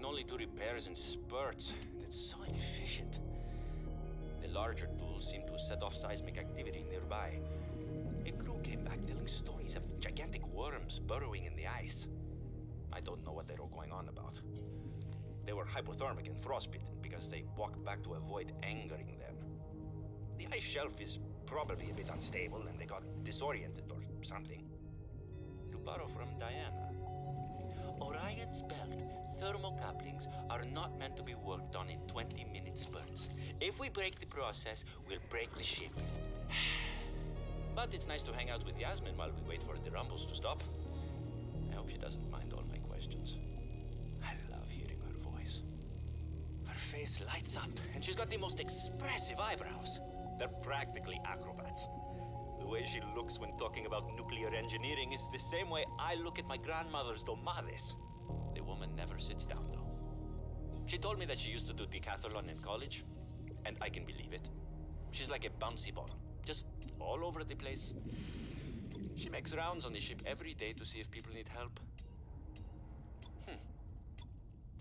can only do repairs in spurts. It's so inefficient. The larger tools seem to set off seismic activity nearby. A crew came back telling stories of gigantic worms burrowing in the ice. I don't know what they were going on about. They were hypothermic and frostbitten because they walked back to avoid angering them. The ice shelf is probably a bit unstable and they got disoriented or something. To borrow from Diana, Orion's belt thermocouplings are not meant to be worked on in 20-minute spurts. If we break the process, we'll break the ship. But it's nice to hang out with Yasmin while we wait for the rumbles to stop. I hope she doesn't mind all my questions. I love hearing her voice. Her face lights up, and she's got the most expressive eyebrows. They're practically acrobats. The way she looks when talking about nuclear engineering is the same way I look at my grandmother's domades. The woman never sits down, though. She told me that she used to do decathlon in college, and I can believe it. She's like a bouncy ball, just all over the place. She makes rounds on the ship every day to see if people need help.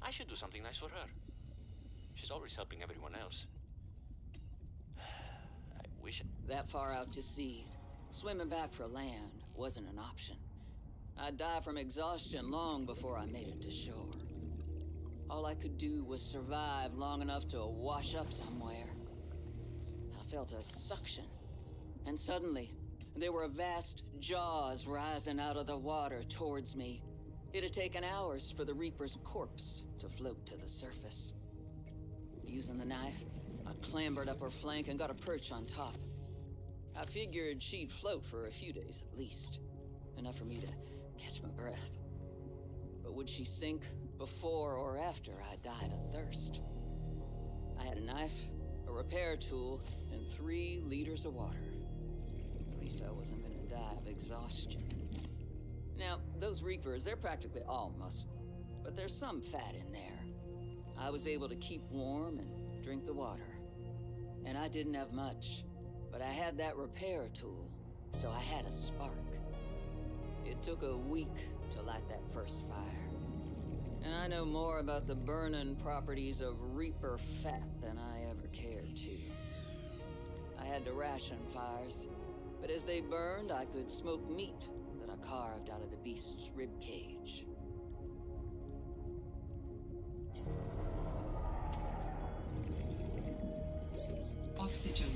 I should do something nice for her. She's always helping everyone else. I wish... That far out to sea, swimming back for land wasn't an option. I'd die from exhaustion long before I made it to shore. All I could do was survive long enough to wash up somewhere. I felt a suction, and suddenly, there were vast jaws rising out of the water towards me. It had taken hours for the Reaper's corpse to float to the surface. Using the knife, I clambered up her flank and got a perch on top. I figured she'd float for a few days at least, enough for me to catch my breath. But would she sink before or after I died of thirst? I had a knife, a repair tool, and 3 liters of water. At least I wasn't gonna die of exhaustion. Now, those Reapers, they're practically all muscle, but there's some fat in there. I was able to keep warm and drink the water. And I didn't have much, but I had that repair tool, so I had a spark. It took a week to light that first fire. And I know more about the burning properties of Reaper fat than I ever cared to. I had to ration fires, but as they burned, I could smoke meat that I carved out of the beast's rib cage. Oxygen.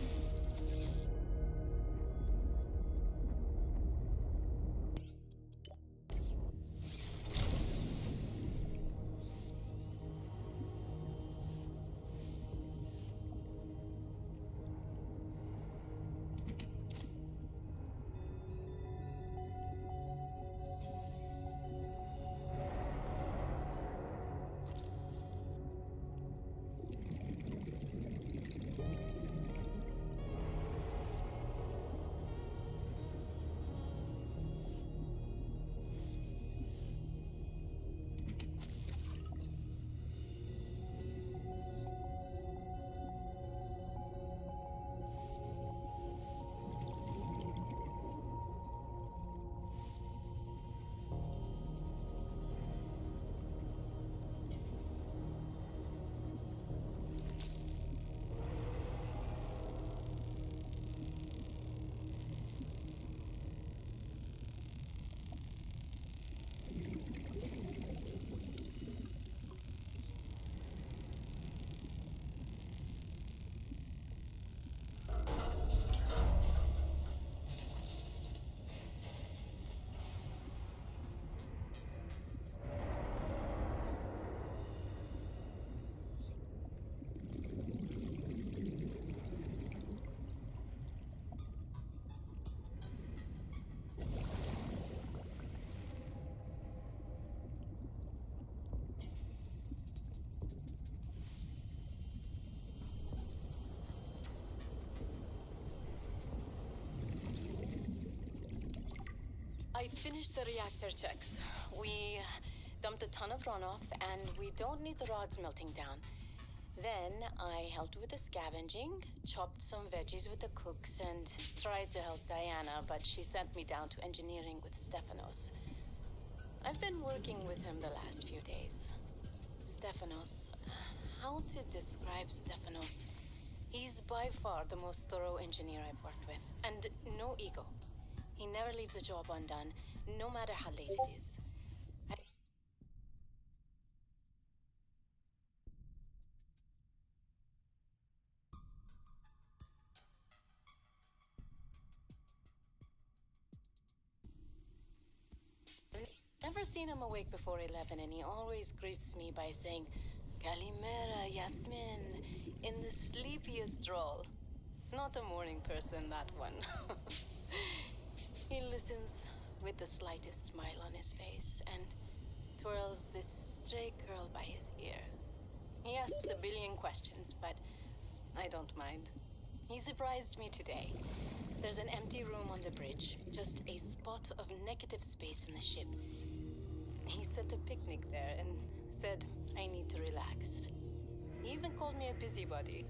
I finished the reactor checks. We dumped a ton of runoff, and we don't need the rods melting down. Then I helped with the scavenging, chopped some veggies with the cooks, and tried to help Diana, but she sent me down to engineering with Stefanos. I've been working with him the last few days. Stefanos. How to describe Stefanos? He's by far the most thorough engineer I've worked with, and no ego. He never leaves a job undone, no matter how late it is. Never seen him awake before 11, and he always greets me by saying, Kalimera, Yasmin, in the sleepiest drawl. Not a morning person, that one. He listens with the slightest smile on his face and twirls this stray curl by his ear. He asks a billion questions, but I don't mind. He surprised me today. There's an empty room on the bridge, just a spot of negative space in the ship. He set a picnic there and said I need to relax. He even called me a busybody.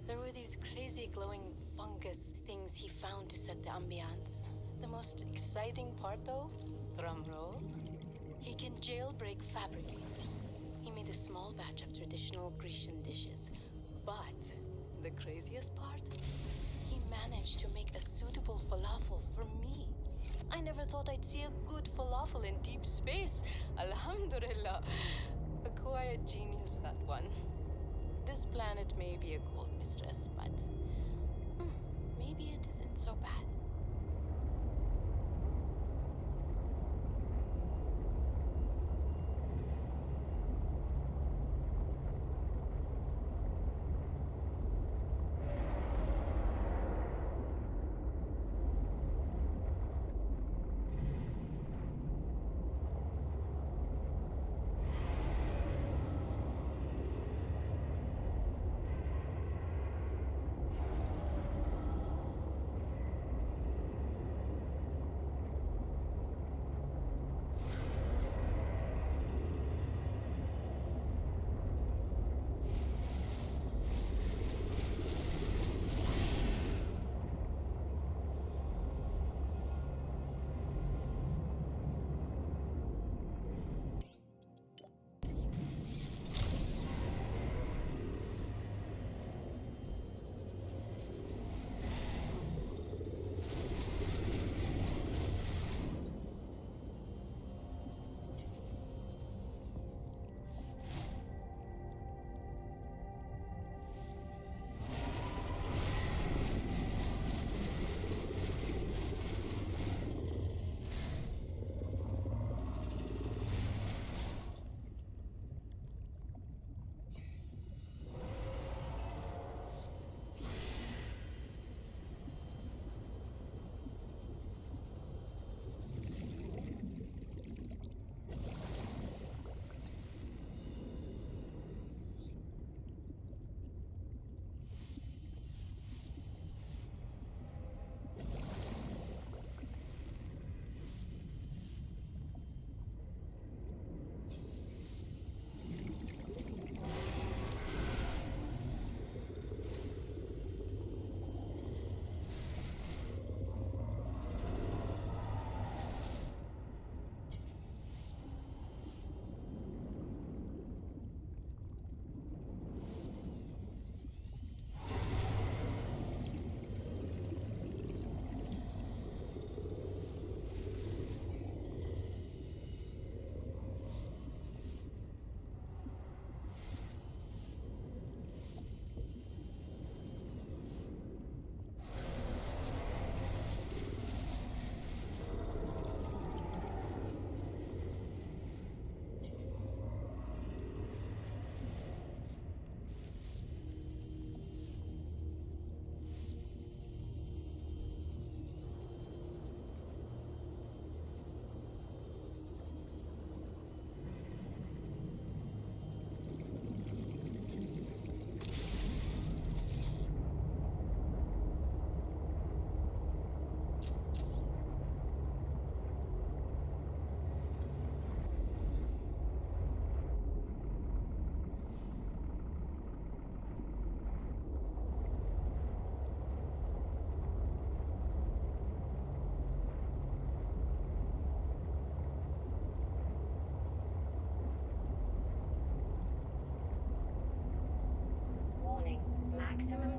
There were these crazy glowing fungus things he found to set the ambiance. The most exciting part though, drum roll, he can jailbreak fabricators. He made a small batch of traditional Grecian dishes. But the craziest part? He managed to make a suitable falafel for me. I never thought I'd see a good falafel in deep space. Alhamdulillah. A quiet genius, that one. This planet may be a cold mistress, but maybe it isn't so bad.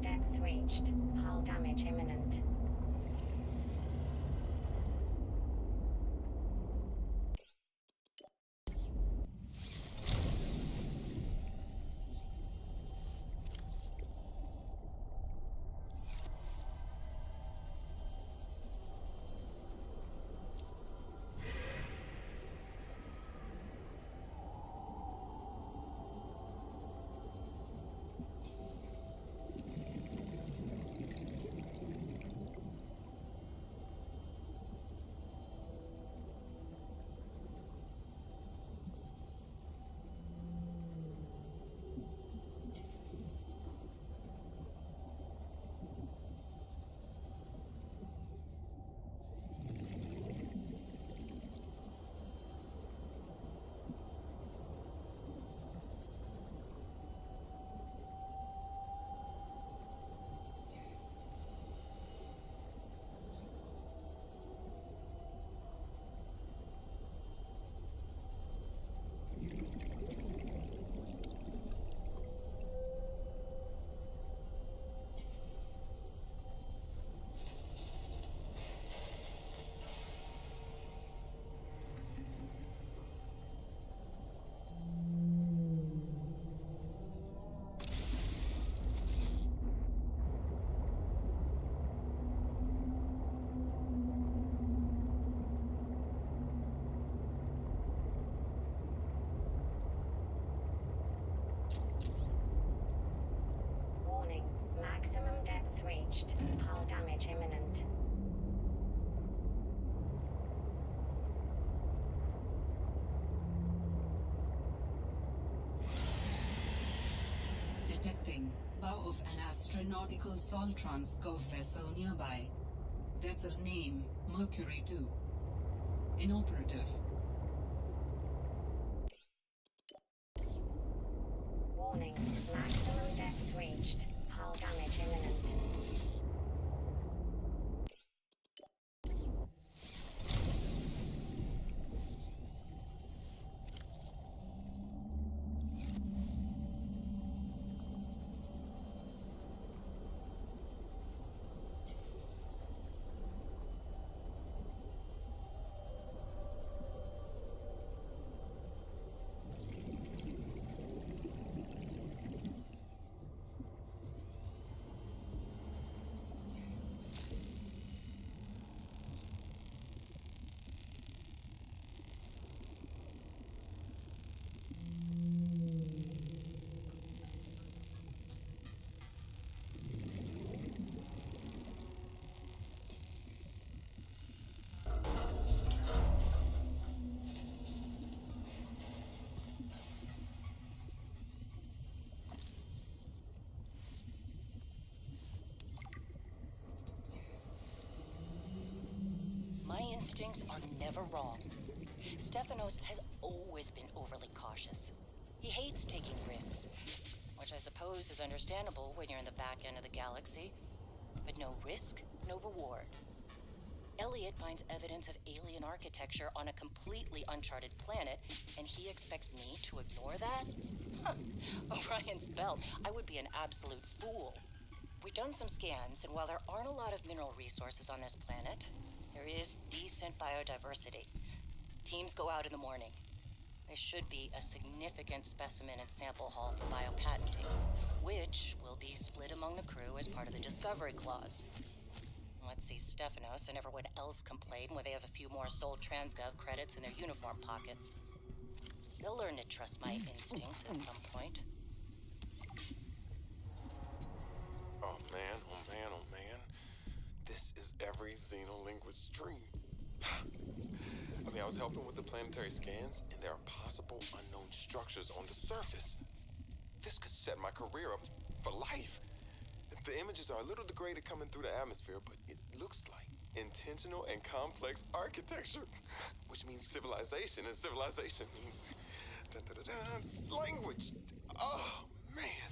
depth reached. Hull damage imminent. Warning, maximum depth reached. Hull damage imminent. Detecting bow of an astronautical Soltrans Gov vessel nearby. Vessel name Mercury 2. Inoperative. Warning, maximum depth reached. Hull damage imminent. My instincts are never wrong. Stefanos has always been overly cautious. He hates taking risks, which I suppose is understandable when you're in the back end of the galaxy. But no risk, no reward. Elliot finds evidence of alien architecture on a completely uncharted planet, and he expects me to ignore that? Huh. Orion's belt. I would be an absolute fool. We've done some scans, and while there aren't a lot of mineral resources on this planet, there is decent biodiversity. Teams go out in the morning. There should be a significant specimen and sample haul for biopatenting, which will be split among the crew as part of the Discovery Clause. Let's see Stefanos and everyone else complain when they have a few more Sol Transgov credits in their uniform pockets. They'll learn to trust my instincts at some point. Oh man, oh man, oh man. This is every xenolinguist's dream. I was helping with the planetary scans, and there are possible unknown structures on the surface. This could set my career up for life. The images are a little degraded coming through the atmosphere, but it looks like intentional and complex architecture, which means civilization, and civilization means language. Oh, man.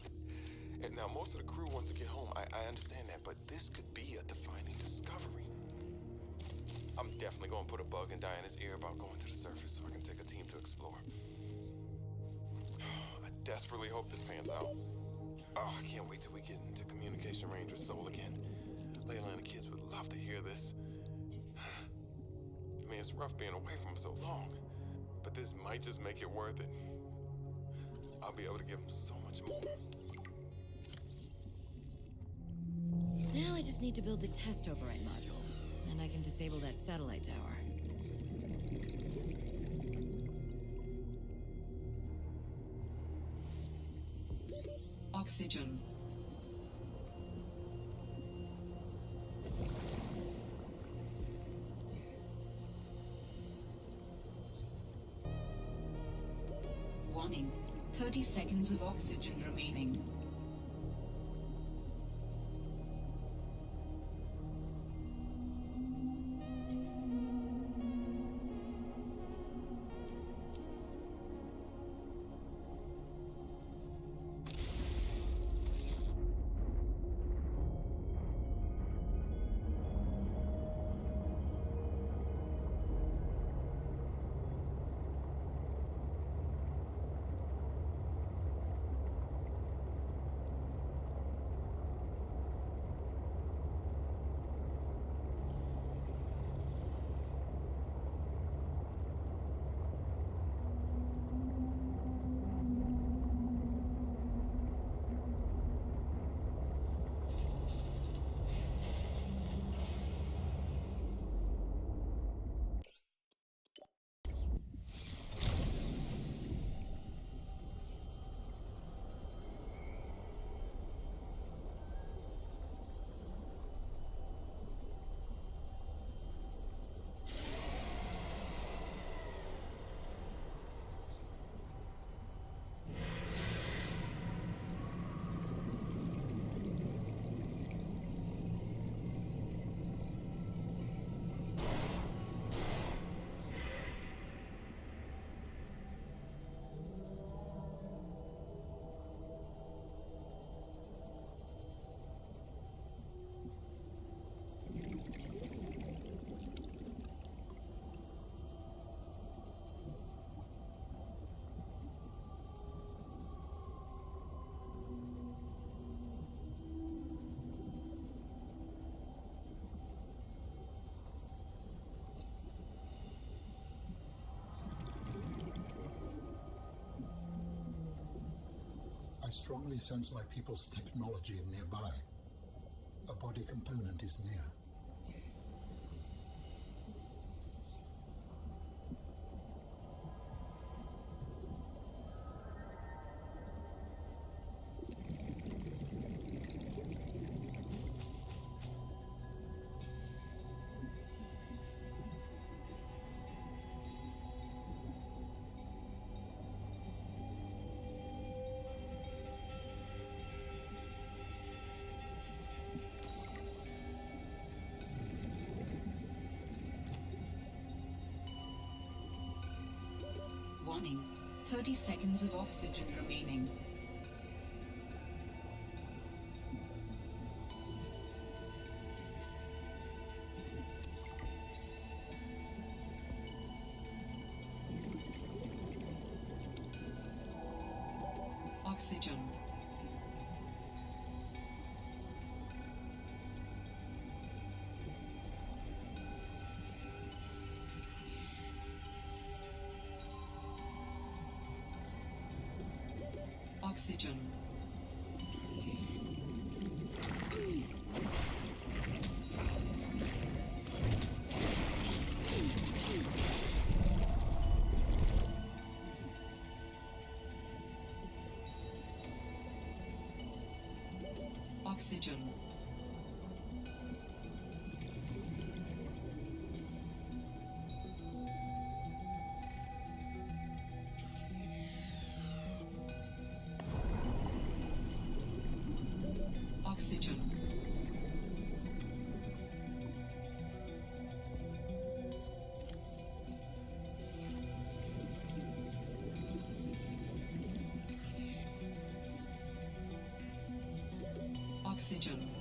And now most of the crew wants to get home. I understand that, but this could be a defining discovery. I'm definitely going to put a bug in Diana's ear about going to the surface so I can take a team to explore. I desperately hope this pans out. Oh, I can't wait till we get into communication range with Soul again. Layla and the kids would love to hear this. I mean, it's rough being away from them so long, but this might just make it worth it. I'll be able to give them so much more. Now I just need to build the test override module, and I can disable that satellite tower. Oxygen. Warning. 30 seconds of oxygen remaining. I strongly sense my people's technology nearby. A body component is near. Warning. 30 seconds of oxygen remaining. Oxygen. Oxygen. Oxygen. Oxygen. Oxygen.